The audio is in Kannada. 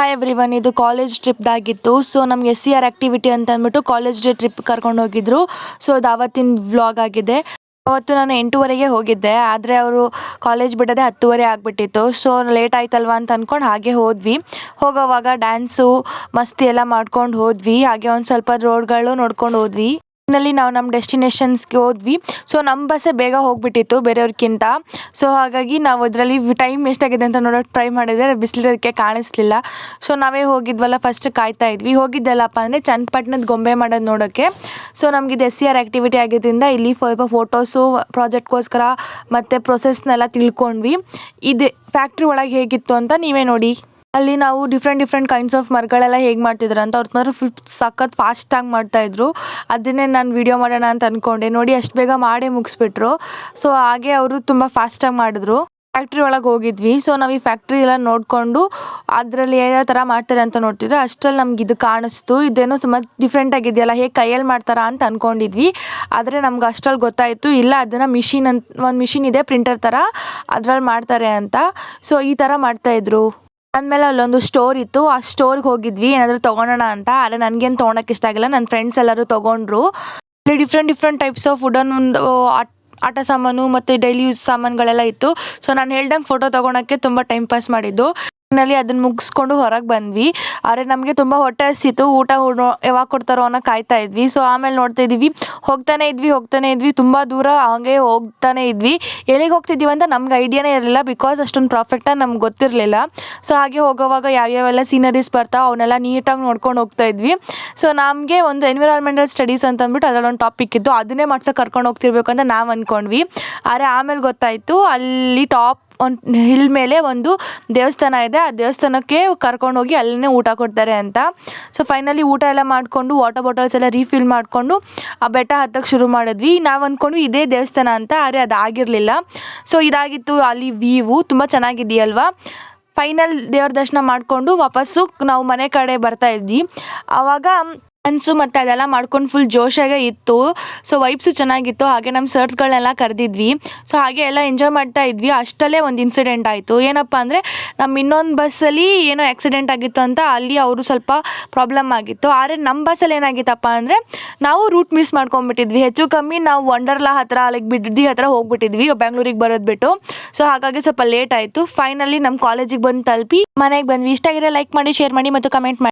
ಹಾಯ್ ಎವ್ರಿವನ್, ಇದು ಕಾಲೇಜ್ ಟ್ರಿಪ್ದಾಗಿತ್ತು. ಸೊ ನಮ್ಗೆ SCR ಆ್ಯಕ್ಟಿವಿಟಿ ಅಂತ ಅಂದ್ಬಿಟ್ಟು ಕಾಲೇಜ್ ಡೇ ಟ್ರಿಪ್ ಕರ್ಕೊಂಡು ಹೋಗಿದ್ರು. ಸೊ ಅದು ಆವತ್ತಿನ ವ್ಲಾಗ್ ಆಗಿದೆ. ಅವತ್ತು ನಾನು 8:30ಗೆ ಹೋಗಿದ್ದೆ, ಆದರೆ ಅವರು ಕಾಲೇಜ್ ಬಿಡೋದೇ 10:30 ಆಗಿಬಿಟ್ಟಿತ್ತು. ಸೊ ಲೇಟ್ ಆಯ್ತಲ್ವ ಅಂತ ಅಂದ್ಕೊಂಡು ಹಾಗೆ ಹೋದ್ವಿ. ಹೋಗೋವಾಗ ಡ್ಯಾನ್ಸು ಮಸ್ತಿ ಎಲ್ಲ ಮಾಡ್ಕೊಂಡು ಹೋದ್ವಿ. ಹಾಗೆ ಒಂದು ಸ್ವಲ್ಪ ರೋಡ್ಗಳು ನೋಡ್ಕೊಂಡು ಹೋದ್ವಿ. ನಲ್ಲಿ ನಾವು ನಮ್ಮ ಡೆಸ್ಟಿನೇಷನ್ಸ್ಗೆ ಹೋದ್ವಿ. ಸೊ ನಮ್ಮ ಬಸ್ಸೇ ಬೇಗ ಹೋಗ್ಬಿಟ್ಟಿತ್ತು ಬೇರೆಯವ್ರಿಗಿಂತ. ಸೊ ಹಾಗಾಗಿ ನಾವು ಅದರಲ್ಲಿ ಟೈಮ್ ಎಷ್ಟಾಗಿದೆ ಅಂತ ನೋಡೋಕೆ ಟ್ರೈ ಮಾಡಿದರೆ ಬಿಸಿಲಿರೋದಕ್ಕೆ ಕಾಣಿಸ್ಲಿಲ್ಲ. ಸೊ ನಾವೇ ಹೋಗಿದ್ವಲ್ಲ, ಫಸ್ಟ್ ಕಾಯ್ತಾ ಇದ್ವಿ. ಹೋಗಿದ್ದೆಲ್ಲಪ್ಪ ಅಂದರೆ ಚನ್ನಪಟ್ಟಣದ ಗೊಂಬೆ ಮಾಡೋದು ನೋಡೋಕ್ಕೆ. ಸೊ ನಮಗಿದು SCR ಆ್ಯಕ್ಟಿವಿಟಿ ಆಗಿದ್ದರಿಂದ ಇಲ್ಲಿ ಸ್ವಲ್ಪ ಫೋಟೋಸು, ಪ್ರಾಜೆಕ್ಟ್ಗೋಸ್ಕರ ಮತ್ತು ಪ್ರೊಸೆಸ್ನೆಲ್ಲ ತಿಳ್ಕೊಂಡ್ವಿ. ಇದು ಫ್ಯಾಕ್ಟ್ರಿ ಒಳಗೆ ಹೇಗಿತ್ತು ಅಂತ ನೀವೇ ನೋಡಿ. ಅಲ್ಲಿ ನಾವು ಡಿಫ್ರೆಂಟ್ ಕೈಂಡ್ಸ್ ಆಫ್ ಮರಗಳೆಲ್ಲ ಹೇಗೆ ಮಾಡ್ತಿದ್ರು ಅಂತ ಅವ್ರ ಮಾತ್ರ ಸಖತ್ ಫಾಸ್ಟಾಗಿ ಮಾಡ್ತಾಯಿದ್ರು. ಅದನ್ನೇ ನಾನು ವಿಡಿಯೋ ಮಾಡೋಣ ಅಂತ ಅಂದ್ಕೊಂಡೆ. ನೋಡಿ ಅಷ್ಟು ಬೇಗ ಮಾಡೇ ಮುಗಿಸ್ಬಿಟ್ರು. ಸೊ ಹಾಗೆ ಅವರು ತುಂಬ ಫಾಸ್ಟಾಗಿ ಮಾಡಿದ್ರು. ಫ್ಯಾಕ್ಟ್ರಿ ಒಳಗೆ ಹೋಗಿದ್ವಿ. ಸೊ ನಾವು ಈ ಫ್ಯಾಕ್ಟ್ರಿ ಎಲ್ಲ ನೋಡಿಕೊಂಡು ಅದರಲ್ಲಿ ಯಾವ ಥರ ಮಾಡ್ತಾರೆ ಅಂತ ನೋಡ್ತಿದ್ವಿ. ಅಷ್ಟರಲ್ಲಿ ನಮ್ಗೆ ಇದು ಕಾಣಿಸ್ತು. ಇದೇನೋ ತುಂಬ ಡಿಫ್ರೆಂಟ್ ಆಗಿದೆಯಲ್ಲ, ಹೇಗೆ ಕೈಯಲ್ಲಿ ಮಾಡ್ತಾರಾ ಅಂತ ಅಂದ್ಕೊಂಡಿದ್ವಿ. ಆದರೆ ನಮ್ಗೆ ಅಷ್ಟರಲ್ಲಿ ಗೊತ್ತಾಯಿತು, ಇಲ್ಲ ಅದನ್ನು ಒಂದು ಮಿಷಿನ್ ಇದೆ ಪ್ರಿಂಟರ್ ಥರ, ಅದ್ರಲ್ಲಿ ಮಾಡ್ತಾರೆ ಅಂತ. ಸೊ ಈ ಥರ ಮಾಡ್ತಾಯಿದ್ರು. ಆದಮೇಲೆ ಅಲ್ಲೊಂದು ಸ್ಟೋರ್ ಇತ್ತು. ಆ ಸ್ಟೋರ್ಗೆ ಹೋಗಿದ್ವಿ ಏನಾದರೂ ತೊಗೊಳೋಣ ಅಂತ. ಆದರೆ ನನಗೇನು ತೊಗೊಳಕ್ಕೆ ಇಷ್ಟ ಆಗಿಲ್ಲ. ನನ್ನ ಫ್ರೆಂಡ್ಸ್ ಎಲ್ಲರೂ ತೊಗೊಂಡ್ರು. ಅಲ್ಲಿ ಡಿಫ್ರೆಂಟ್ ಟೈಪ್ಸ್ ಆಫ್ ವುಡನ್ ಒಂದು ಆಟ ಸಾಮಾನು ಮತ್ತು ಡೈಲಿ ಯೂಸ್ ಸಾಮಾನುಗಳೆಲ್ಲ ಇತ್ತು. ಸೊ ನಾನು ಹೇಳ್ದಂಗೆ ಫೋಟೋ ತೊಗೊಳಕ್ಕೆ ತುಂಬ ಟೈಮ್ ಪಾಸ್ ಮಾಡಿದ್ದು. ನಲ್ಲಿ ಅದನ್ನು ಮುಗಿಸ್ಕೊಂಡು ಹೊರಗೆ ಬಂದ್ವಿ. ಆದರೆ ನಮಗೆ ತುಂಬ ಹೊಟ್ಟೆ ಹಸಿತು. ಊಟ ಯಾವಾಗ ಕೊಡ್ತಾರೋ ಅನ್ನೋ ಕಾಯ್ತಾ ಇದ್ವಿ. ಸೊ ಆಮೇಲೆ ನೋಡ್ತಾ ಇದ್ದೀವಿ, ಹೋಗ್ತಾನೆ ಇದ್ವಿ ತುಂಬ ದೂರ ಹಾಗೆ ಹೋಗ್ತಾನೆ ಇದ್ವಿ. ಎಲ್ಲಿಗೆ ಹೋಗ್ತಿದ್ದೀವಿ ಅಂತ ನಮ್ಗೆ ಐಡಿಯಾನೇ ಇರಲಿಲ್ಲ, ಬಿಕಾಸ್ ಅಷ್ಟೊಂದು ಪರ್ಫೆಕ್ಟಾಗಿ ನಮ್ಗೆ ಗೊತ್ತಿರಲಿಲ್ಲ. ಸೊ ಹಾಗೆ ಹೋಗೋವಾಗ ಯಾವ್ಯಾವೆಲ್ಲ ಸೀನರೀಸ್ ಬರ್ತಾವೆ ಅವನ್ನೆಲ್ಲ ನೀಟಾಗಿ ನೋಡ್ಕೊಂಡು ಹೋಗ್ತಾ ಇದ್ವಿ. ಸೊ ನಮಗೆ ಒಂದು ಎನ್ವಿರಾನ್ಮೆಂಟಲ್ ಸ್ಟಡೀಸ್ ಅಂತ ಅಂದ್ಬಿಟ್ಟು ಅದರಲ್ಲೊಂದು ಟಾಪಿಕ್ ಇತ್ತು, ಅದನ್ನೇ ಮಾಡ್ಸೋಕೆ ಕರ್ಕೊಂಡು ಹೋಗ್ತಿರ್ಬೇಕು ಅಂತ ನಾವು ಅಂದ್ಕೊಂಡ್ವಿ. ಆದರೆ ಆಮೇಲೆ ಗೊತ್ತಾಯಿತು ಅಲ್ಲಿ ಒಂದು ಹಿಲ್ ಮೇಲೆ ಒಂದು ದೇವಸ್ಥಾನ ಇದೆ. ಆ ದೇವಸ್ಥಾನಕ್ಕೆ ಕರ್ಕೊಂಡೋಗಿ ಅಲ್ಲೇ ಊಟ ಕೊಡ್ತಾರೆ ಅಂತ. ಸೊ ಫೈನಲಿ ಊಟ ಎಲ್ಲ ಮಾಡಿಕೊಂಡು ವಾಟರ್ ಬಾಟಲ್ಸ್ ಎಲ್ಲ ರೀಫಿಲ್ ಮಾಡಿಕೊಂಡು ಆ ಬೆಟ್ಟ ಹತ್ತಕ್ಕೆ ಶುರು ಮಾಡಿದ್ವಿ. ನಾವು ಅಂದ್ಕೊಂಡ್ವಿ ಇದೇ ದೇವಸ್ಥಾನ ಅಂತ, ಆದರೆ ಅದಾಗಿರಲಿಲ್ಲ. ಸೊ ಇದಾಗಿತ್ತು ಅಲ್ಲಿ ವ್ಯೂವು. ತುಂಬ ಚೆನ್ನಾಗಿದೆಯಲ್ವಾ. ಫೈನಲ್ ದೇವ್ರ ದರ್ಶನ ಮಾಡಿಕೊಂಡು ವಾಪಸ್ಸು ನಾವು ಮನೆ ಕಡೆ ಬರ್ತಾ ಇದ್ವಿ. ಆವಾಗ ಡ್ಯಾನ್ಸು ಮತ್ತು ಅದೆಲ್ಲ ಮಾಡ್ಕೊಂಡು ಫುಲ್ ಜೋಶಾಗೆ ಇತ್ತು. ಸೊ ವೈಬ್ಸು ಚೆನ್ನಾಗಿತ್ತು. ಹಾಗೆ ನಮ್ಮ ಸರ್ಸ್ಗಳನ್ನೆಲ್ಲ ಕರೆದಿದ್ವಿ. ಸೊ ಹಾಗೆ ಎಲ್ಲ ಎಂಜಾಯ್ ಮಾಡ್ತಾ ಇದ್ವಿ. ಅಷ್ಟಲ್ಲೇ ಒಂದು ಇನ್ಸಿಡೆಂಟ್ ಆಯಿತು. ಏನಪ್ಪ ಅಂದರೆ ನಮ್ಮ ಇನ್ನೊಂದು ಬಸ್ಸಲ್ಲಿ ಏನೋ ಆಕ್ಸಿಡೆಂಟ್ ಆಗಿತ್ತು ಅಂತ ಅಲ್ಲಿ ಅವರು ಸ್ವಲ್ಪ ಪ್ರಾಬ್ಲಮ್ ಆಗಿತ್ತು. ಆದರೆ ನಮ್ಮ ಬಸ್ಸಲ್ಲಿ ಏನಾಗಿತ್ತಪ್ಪ ಅಂದರೆ ನಾವು ರೂಟ್ ಮಿಸ್ ಮಾಡ್ಕೊಂಡ್ಬಿಟ್ಟಿದ್ವಿ. ಹೆಚ್ಚು ಕಮ್ಮಿ ನಾವು ವಂಡರ್ಲಾ ಹತ್ರ ಬಿಡದಿ ಹತ್ರ ಹೋಗ್ಬಿಟ್ಟಿದ್ವಿ ಬೆಂಗಳೂರಿಗೆ ಬರೋದು ಬಿಟ್ಟು. ಸೊ ಹಾಗಾಗಿ ಸ್ವಲ್ಪ ಲೇಟ್ ಆಯಿತು. ಫೈನಲಿ ನಮ್ಮ ಕಾಲೇಜಿಗೆ ಬಂದು ತಲುಪಿ ಮನೆಗೆ ಬಂದ್ವಿ. ಇಷ್ಟ ಆಗಿದ್ರೆ ಲೈಕ್ ಮಾಡಿ, ಶೇರ್ ಮಾಡಿ ಮತ್ತು ಕಮೆಂಟ್ ಮಾಡಿ.